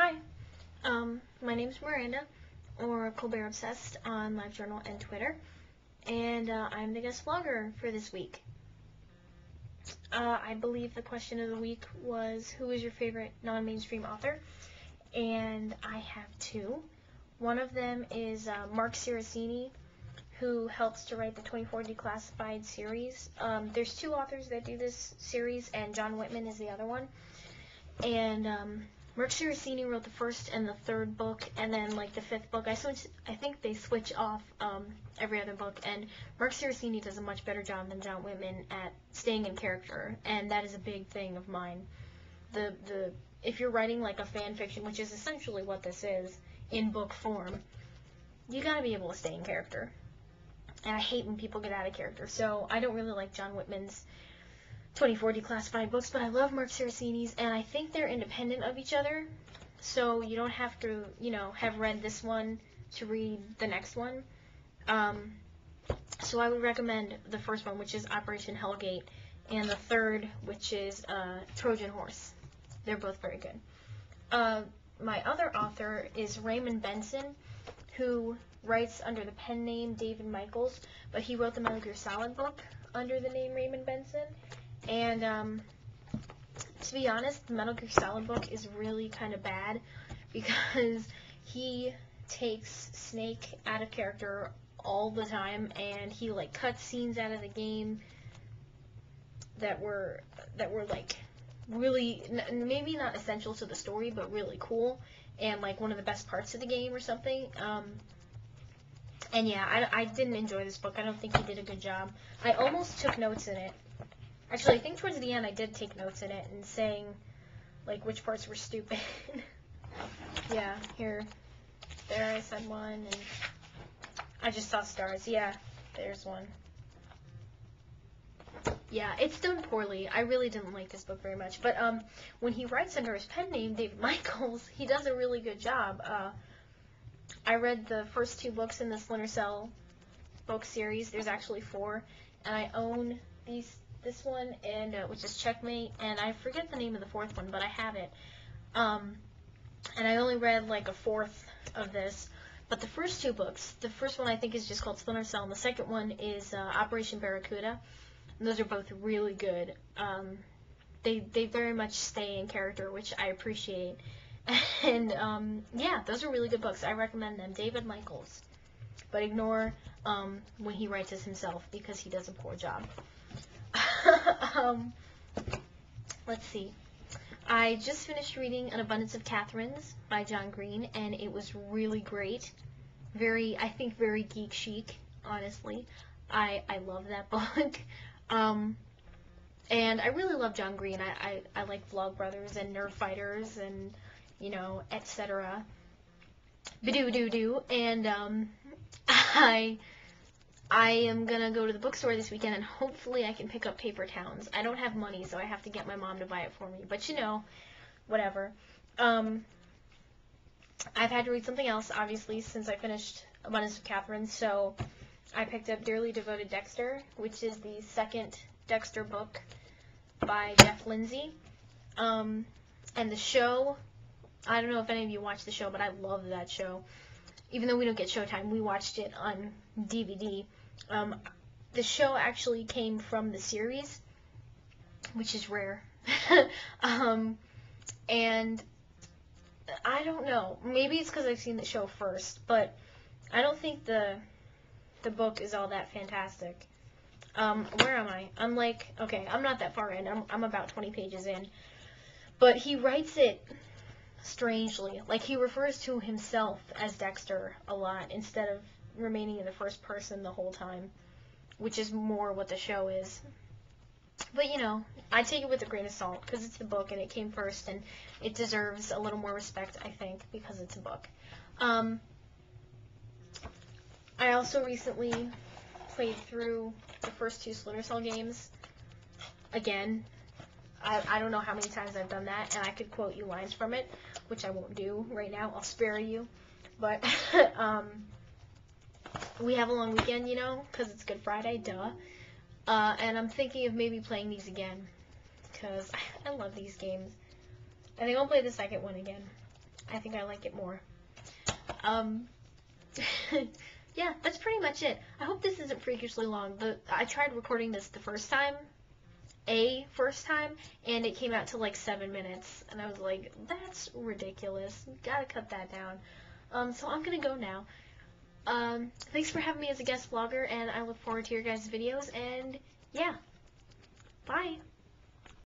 Hi, my name's Miranda, or colbertobsessed on LiveJournal and Twitter, and I'm the guest vlogger for this week. I believe the question of the week was, who is your favorite non-mainstream author? And I have two. One of them is Mark Siracini, who helps to write the 24 Declassified series. There's two authors that do this series, and John Whitman is the other one. And Mark Siracini wrote the first and the third book, and then like the fifth book. I think they switch off every other book, and Mark Siracini does a much better job than John Whitman at staying in character, and that is a big thing of mine. If you're writing like a fan fiction, which is essentially what this is in book form, you gotta be able to stay in character. And I hate when people get out of character, so I don't really like John Whitman's 24 Declassified books, but I love Mark Siracini's, and I think they're independent of each other, so you don't have to, have read this one to read the next one. So I would recommend the first one, which is Operation Hellgate, and the third, which is Trojan Horse. They're both very good. My other author is Raymond Benson, who writes under the pen name David Michaels, but he wrote the Metal Gear Solid book under the name Raymond Benson. And to be honest, the Metal Gear Solid book is really kind of bad because he takes Snake out of character all the time, and he like cuts scenes out of the game that were like really maybe not essential to the story, but really cool and like one of the best parts of the game or something. And yeah, I didn't enjoy this book. I don't think he did a good job. I almost took notes in it. Actually, I think towards the end I did take notes in it and saying, like, which parts were stupid. Yeah, there I said one, and I just saw stars. Yeah, there's one. Yeah, it's done poorly. I really didn't like this book very much. But when he writes under his pen name, David Michaels, he does a really good job. I read the first two books in the Splinter Cell book series. There's actually 4, and I own this one, and which is Checkmate, and I forget the name of the fourth one, but I have it. And I only read like a fourth of this. But the first two books, the first one I think is just called Splinter Cell, and the second one is Operation Barracuda. And those are both really good. They very much stay in character, which I appreciate. And yeah, those are really good books. I recommend them. David Michaels. But ignore when he writes as himself, because he does a poor job. Let's see. I just finished reading An Abundance of Catherines by John Green, and it was really great. I think very geek chic, honestly. I love that book. And I really love John Green. I like Vlogbrothers and Nerd Fighters and, etc. Badoo-doo-doo. And I am going to go to the bookstore this weekend, and hopefully I can pick up Paper Towns. I don't have money, so I have to get my mom to buy it for me. But, whatever. I've had to read something else, obviously, since I finished Abundance of Catherine. So I picked up Dearly Devoted Dexter, which is the second Dexter book by Jeff Lindsay. And the show, I don't know if any of you watch the show, but I love that show. Even though we don't get Showtime, we watched it on DVD. The show actually came from the series, which is rare. And I don't know. Maybe it's because I've seen the show first, but I don't think the book is all that fantastic. Where am I? I'm like, okay, I'm not that far in. I'm about 20 pages in. But he writes it strangely. Like, he refers to himself as Dexter a lot instead of remaining in the first person the whole time, which is more what the show is. But, I take it with a grain of salt because it's the book and it came first, and it deserves a little more respect, I think, because it's a book. I also recently played through the first 2 Splinter Cell games again. I don't know how many times I've done that, and I could quote you lines from it, which I won't do right now. I'll spare you. But we have a long weekend, because it's Good Friday, duh. And I'm thinking of maybe playing these again, because I love these games. I think I'll play the second one again. I think I like it more. Yeah, that's pretty much it. I hope this isn't freakishly long. I tried recording this the first time, and it came out to like 7 minutes, and I was like, that's ridiculous. Gotta cut that down. So I'm gonna go now. Thanks for having me as a guest vlogger, and I look forward to your guys' videos, and yeah, bye.